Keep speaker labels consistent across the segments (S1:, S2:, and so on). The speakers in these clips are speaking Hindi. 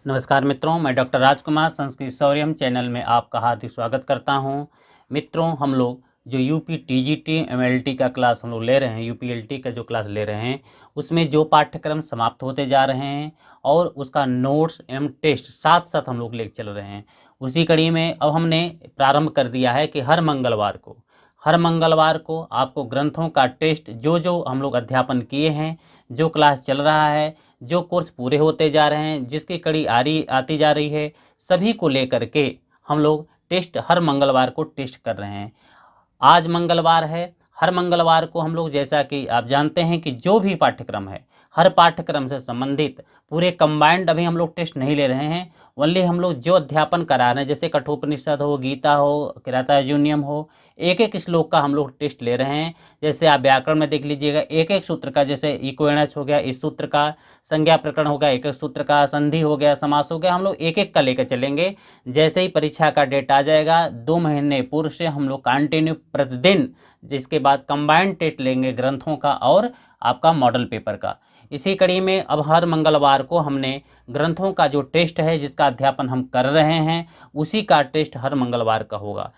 S1: नमस्कार मित्रों, मैं डॉक्टर राजकुमार संस्कृत शौर्यम चैनल में आपका हार्दिक स्वागत करता हूं। मित्रों, हम लोग जो यूपी टीजीटी एमएलटी का क्लास हम लोग ले रहे हैं, यूपीएलटी का जो क्लास ले रहे हैं, उसमें जो पाठ्यक्रम समाप्त होते जा रहे हैं और उसका नोट्स एवं टेस्ट साथ साथ हम लोग ले चल रहे हैं। उसी कड़ी में अब हमने प्रारंभ कर दिया है कि हर मंगलवार को आपको ग्रंथों का टेस्ट जो जो हम लोग अध्यापन किए हैं, जो क्लास चल रहा है, जो कोर्स पूरे होते जा रहे हैं, जिसकी कड़ी आती जा रही है, सभी को लेकर के हम लोग टेस्ट हर मंगलवार को टेस्ट कर रहे हैं। आज मंगलवार है, हर मंगलवार को हम लोग, जैसा कि आप जानते हैं कि जो भी पाठ्यक्रम है, हर पाठ्यक्रम से संबंधित पूरे कंबाइंड अभी हम लोग टेस्ट नहीं ले रहे हैं। ओनली हम लोग जो अध्यापन करा रहे हैं, जैसे कठोपनिषद हो, गीता हो, किराता अर्जुनीयम हो, एक एक श्लोक का हम लोग टेस्ट ले रहे हैं। जैसे आप व्याकरण में देख लीजिएगा, एक एक सूत्र का, जैसे इक्वेणच हो गया, इस सूत्र का, संज्ञा प्रकरण हो गया, एक एक सूत्र का, संधि हो गया, समास हो गया, हम लोग एक एक का लेकर चलेंगे। जैसे ही परीक्षा का डेट आ जाएगा, 2 महीने पूर्व से हम लोग कंटिन्यू प्रतिदिन, जिसके बाद कंबाइंड टेस्ट लेंगे ग्रंथों का और आपका मॉडल पेपर का। इसी कड़ी में अब हर मंगलवार को हमने ग्रंथों का जो टेस्ट है, जिसका अध्यापन हम कर रहे हैं, उसी का टेस्ट हर मंगलवार का होगा।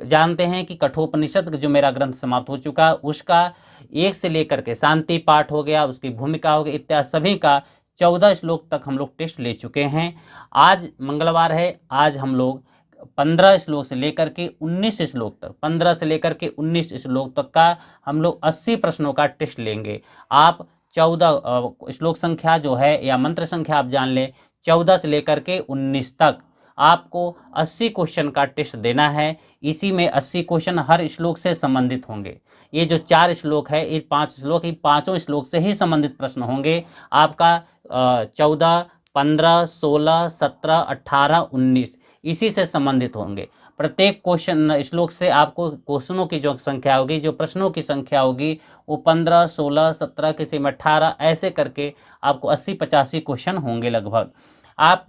S1: जानते हैं कि कठोपनिषद जो मेरा ग्रंथ समाप्त हो चुका, उसका 1 से लेकर के शांति पाठ हो गया, उसकी भूमिका हो गई, इत्यादि सभी का 14 श्लोक तक हम लोग टेस्ट ले चुके हैं। आज मंगलवार है, आज हम लोग 15 श्लोक से लेकर के 19 श्लोक तक, 15 से लेकर के 19 श्लोक तक का हम लोग 80 प्रश्नों का टेस्ट लेंगे। आप 14 श्लोक संख्या जो है या मंत्र संख्या आप जान लें, 14 से लेकर के 19 तक आपको 80 क्वेश्चन का टेस्ट देना है। इसी में 80 क्वेश्चन हर श्लोक से संबंधित होंगे। ये जो 4 श्लोक है, ये 5 श्लोक, ये पाँचों श्लोक से ही संबंधित प्रश्न होंगे। आपका 14, 15, 16, 17, 18, 19 इसी से संबंधित होंगे। प्रत्येक क्वेश्चन श्लोक से आपको क्वेश्चनों की जो संख्या होगी, जो प्रश्नों की संख्या होगी, वो 15, 16, 17, किसी में 18, ऐसे करके आपको 80-85 क्वेश्चन होंगे लगभग। आप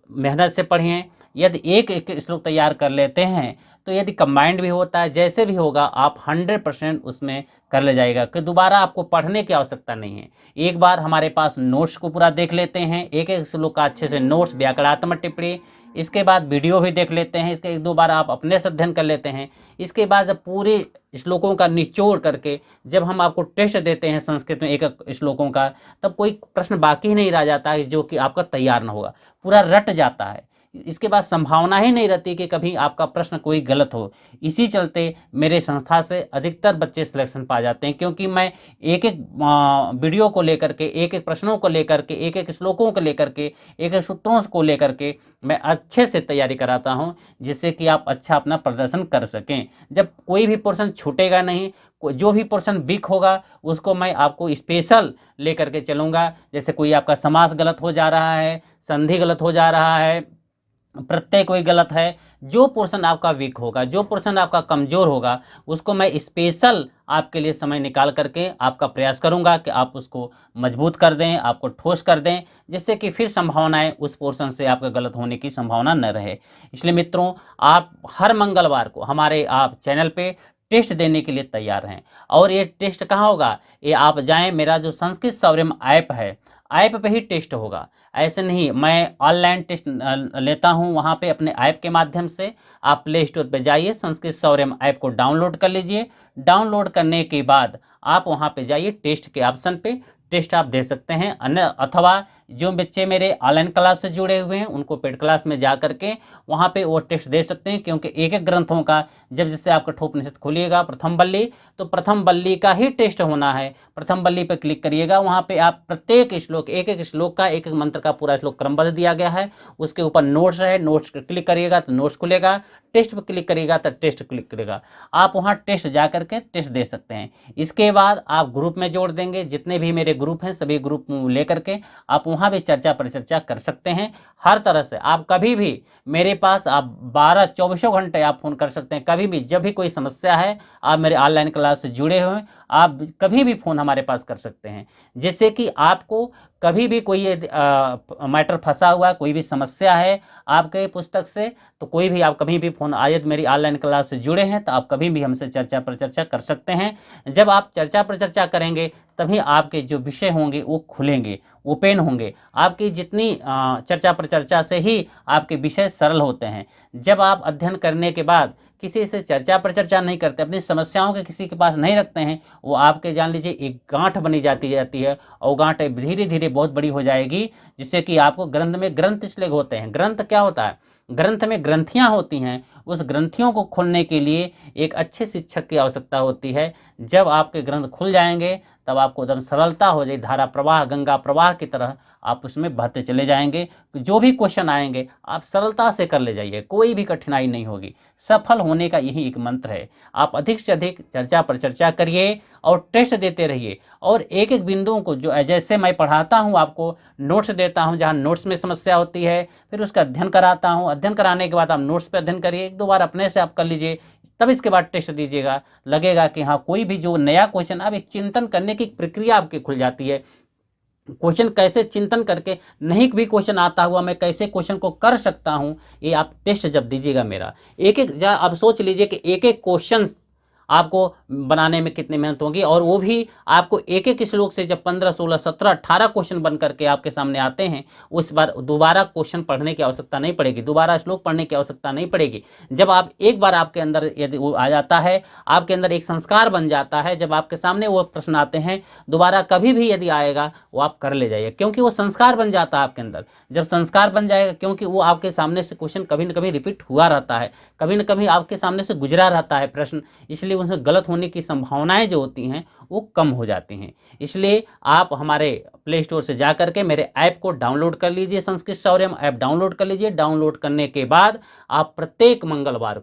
S1: मेहनत से पढ़िए। यदि एक एक श्लोक तैयार कर लेते हैं तो यदि कंबाइंड भी होता है, जैसे भी होगा, आप 100% उसमें कर ले जाएगा कि दोबारा आपको पढ़ने की आवश्यकता नहीं है। एक बार हमारे पास नोट्स को पूरा देख लेते हैं, एक एक श्लोक का अच्छे से नोट्स, व्याकरणात्मक टिप्पणी, इसके बाद वीडियो भी देख लेते हैं, इसके 1-2 बार आप अपने से अध्ययन कर लेते हैं। इसके बाद जब पूरे श्लोकों का निचोड़ करके जब हम आपको टेस्ट देते हैं संस्कृत में एक एक श्लोकों का, तब कोई प्रश्न बाकी ही नहीं रह जाता है जो कि आपका तैयार ना होगा, पूरा रट जाता है। इसके बाद संभावना ही नहीं रहती कि कभी आपका प्रश्न कोई गलत हो। इसी चलते मेरे संस्था से अधिकतर बच्चे सिलेक्शन पा जाते हैं, क्योंकि मैं एक एक वीडियो को लेकर के, एक एक प्रश्नों को लेकर के, एक एक श्लोकों को लेकर के, एक एक सूत्रों को लेकर के मैं अच्छे से तैयारी कराता हूं, जिससे कि आप अच्छा अपना प्रदर्शन कर सकें। जब कोई भी पोर्शन छूटेगा नहीं, जो भी पोर्शन वीक होगा उसको मैं आपको स्पेशल लेकर के चलूँगा। जैसे कोई आपका समास गलत हो जा रहा है, संधि गलत हो जा रहा है, प्रत्यय कोई गलत है, जो पोर्शन आपका वीक होगा, जो पोर्शन आपका कमज़ोर होगा, उसको मैं स्पेशल आपके लिए समय निकाल करके आपका प्रयास करूंगा कि आप उसको मजबूत कर दें, आपको ठोस कर दें, जिससे कि फिर संभावनाएं उस पोर्शन से आपका गलत होने की संभावना न रहे। इसलिए मित्रों, आप हर मंगलवार को हमारे आप चैनल पे टेस्ट देने के लिए तैयार हैं। और ये टेस्ट कहाँ होगा? ये आप जाएं, मेरा जो संस्कृत शौर्यम ऐप है, ऐप पे ही टेस्ट होगा। ऐसे नहीं, मैं ऑनलाइन टेस्ट लेता हूँ, वहाँ पे अपने ऐप के माध्यम से आप प्ले स्टोर पे जाइए, संस्कृत शौर्यम ऐप को डाउनलोड कर लीजिए। डाउनलोड करने के बाद आप वहाँ पे जाइए, टेस्ट के ऑप्शन पे टेस्ट आप दे सकते हैं। अन्य अथवा जो बच्चे मेरे ऑनलाइन क्लास से जुड़े हुए हैं, उनको पेड क्लास में जा करके वहाँ पे वो टेस्ट दे सकते हैं, क्योंकि एक एक ग्रंथों का, जब जैसे आप कठोपनिषद खोलिएगा प्रथम बल्ली, तो प्रथम बल्ली का ही टेस्ट होना है। प्रथम बल्ली पे क्लिक करिएगा, वहाँ पे आप प्रत्येक श्लोक, एक एक श्लोक का, एक एक मंत्र का पूरा श्लोक क्रमबद्ध दिया गया है, उसके ऊपर नोट्स है, नोट्स पर क्लिक करिएगा तो नोट्स खुलेगा, टेस्ट पर क्लिक करिएगा तो टेस्ट क्लिक करेगा। आप वहाँ टेस्ट जा करके टेस्ट दे सकते हैं। इसके बाद आप ग्रुप में जोड़ देंगे, जितने भी मेरे ग्रुप हैं सभी ग्रुप लेकर के आप वहाँ भी चर्चा परिचर्चा कर सकते हैं। हर तरह से आप कभी भी मेरे पास आप 12-24 घंटे आप फ़ोन कर सकते हैं। कभी भी जब भी कोई समस्या है, आप मेरे ऑनलाइन क्लास से जुड़े हुए, आप कभी भी फ़ोन हमारे पास कर सकते हैं, जिससे कि आपको कभी भी कोई मैटर फंसा हुआ है, कोई भी समस्या है आपके पुस्तक से, तो कोई भी आप कभी भी फ़ोन आए तो मेरी ऑनलाइन क्लास से जुड़े हैं तो आप कभी भी हमसे चर्चा पर चर्चा कर सकते हैं। जब आप चर्चा पर चर्चा करेंगे तभी आपके जो विषय होंगे वो खुलेंगे, ओपन होंगे। आपकी जितनी चर्चा पर चर्चा से ही आपके विषय सरल होते हैं। जब आप अध्ययन करने के बाद किसी से चर्चा पर चर्चा नहीं करते, अपनी समस्याओं के किसी के पास नहीं रखते हैं, वो आपके जान लीजिए एक गांठ बनी जाती है और गांठ धीरे धीरे बहुत बड़ी हो जाएगी, जिससे कि आपको ग्रंथ में ग्रंथ इसलिए होते हैं। ग्रंथ क्या होता है? ग्रंथ में ग्रंथियाँ होती हैं। उस ग्रंथियों को खोलने के लिए एक अच्छे शिक्षक की आवश्यकता होती है। जब आपके ग्रंथ खुल जाएंगे तब आपको एकदम सरलता हो जाए, धारा प्रवाह, गंगा प्रवाह की तरह आप उसमें बहते चले जाएंगे। जो भी क्वेश्चन आएंगे आप सरलता से कर ले जाइए, कोई भी कठिनाई नहीं होगी। सफल होने का यही एक मंत्र है। आप अधिक से अधिक चर्चा पर चर्चा करिए और टेस्ट देते रहिए, और एक एक बिंदुओं को जो जैसे मैं पढ़ाता हूँ आपको नोट्स देता हूँ, जहाँ नोट्स में समस्या होती है फिर उसका अध्ययन कराता हूँ। अध्ययन कराने के बाद आप नोट्स पे अध्ययन करिए, एक दो बार अपने से आप कर लीजिए, तब इसके बाद टेस्ट दीजिएगा। लगेगा कि हाँ कोई भी जो नया क्वेश्चन, अब एक चिंतन करने की प्रक्रिया आपकी खुल जाती है। क्वेश्चन कैसे चिंतन करके, नहीं भी क्वेश्चन आता हुआ मैं कैसे क्वेश्चन को कर सकता हूँ, ये आप टेस्ट जब दीजिएगा मेरा, एक एक आप सोच लीजिए कि एक एक क्वेश्चन आपको बनाने में कितनी मेहनत होगी, और वो भी आपको एक एक श्लोक से जब 15, 16, 17, 18 क्वेश्चन बन करके आपके सामने आते हैं, उस बार दोबारा क्वेश्चन पढ़ने की आवश्यकता नहीं पड़ेगी, दोबारा श्लोक पढ़ने की आवश्यकता नहीं पड़ेगी। जब आप एक बार आपके अंदर यदि वो आ जाता है, आपके अंदर एक संस्कार बन जाता है, जब आपके सामने वो प्रश्न आते हैं दोबारा कभी भी यदि आएगा वो आप कर ले जाइए, क्योंकि वो संस्कार बन जाता है आपके अंदर। जब संस्कार बन जाएगा, क्योंकि वो आपके सामने से क्वेश्चन कभी न कभी रिपीट हुआ रहता है, कभी न कभी आपके सामने से गुजरा रहता है प्रश्न, इसलिए उसमें गलत होने की संभावनाएं जो होती हैं वो कम हो जाती हैं। इसलिए आप हमारे प्ले स्टोर से जा करके मेरे ऐप को डाउनलोड कर लीजिए, संस्कृत शौर्यम ऐप डाउनलोड कर लीजिए। डाउनलोड करने के बाद आप प्रत्येक मंगलवार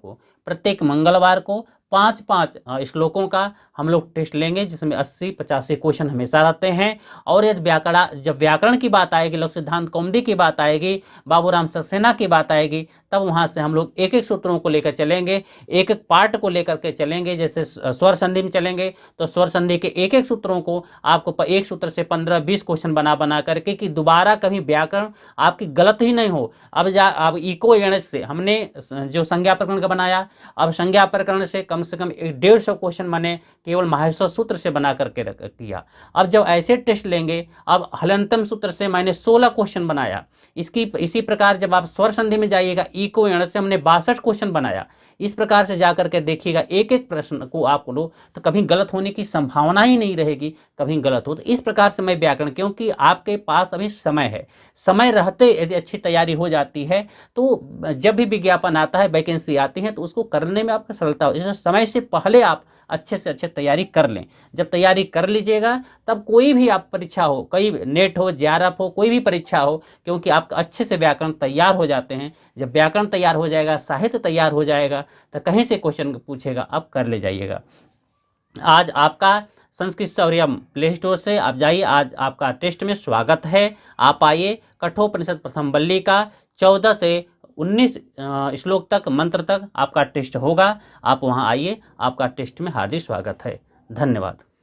S1: को 5-5 श्लोकों का हम लोग टेस्ट लेंगे, जिसमें 80-85 क्वेश्चन हमेशा रहते हैं। और यदि जब व्याकरण की बात आएगी, लोक सिद्धांत कौमुदी की बात आएगी, बाबूराम सक्सेना की बात आएगी, तब वहाँ से हम लोग एक एक सूत्रों को लेकर चलेंगे, एक एक पार्ट को लेकर के चलेंगे। जैसे स्वर संधि में चलेंगे तो स्वर संधि के एक एक सूत्रों को आपको एक सूत्र से 15-20 क्वेश्चन बना करके, कि दोबारा कभी व्याकरण आपकी गलत ही नहीं हो। अब इको एणस से हमने जो संज्ञा प्रकरण का बनाया, अब संज्ञा प्रकरण से कम 150 क्वेश्चन मैंने केवल माहेश्वर सूत्र से बना करके किया। अब जब ऐसे टेस्ट लेंगे, अब हलंतम सूत्र से मैंने 16 क्वेश्चन बनाया। इसी प्रकार जब आप स्वर संधि में जाइएगा, इको एण से हमने 62 क्वेश्चन बनाया। इस प्रकार से जाकर के देखिएगा, एक एक प्रश्न को आप लो तो कभी गलत होने की संभावना ही नहीं रहेगी, कभी गलत हो। तो इस प्रकार से मैं व्याकरण, क्योंकि आपके पास अभी समय है, समय रहते यदि अच्छी तैयारी हो जाती है तो जब भी विज्ञापन आता है, वैकेंसी आती है, तो उसको करने में आपका सरलता हो। इसलिए समय से पहले आप अच्छे से अच्छे तैयारी कर लें। जब तैयारी कर लीजिएगा तब कोई भी आप परीक्षा हो, कोई नेट हो, जेआरएफ हो, कोई भी परीक्षा हो, क्योंकि आप अच्छे से व्याकरण तैयार हो जाते हैं। जब व्याकरण तैयार हो जाएगा, साहित्य तैयार हो जाएगा, तो कहीं से क्वेश्चन पूछेगा आप कर ले जाइएगा। आज आपका संस्कृत शौर्यम प्ले स्टोर से आप जाइए, आज आपका टेस्ट में स्वागत है। आप आइए, कठोपनिषद प्रथम बल्ली का 14 से 19 श्लोक तक, मंत्र तक आपका टेस्ट होगा। आप वहां आइए, आपका टेस्ट में हार्दिक स्वागत है। धन्यवाद।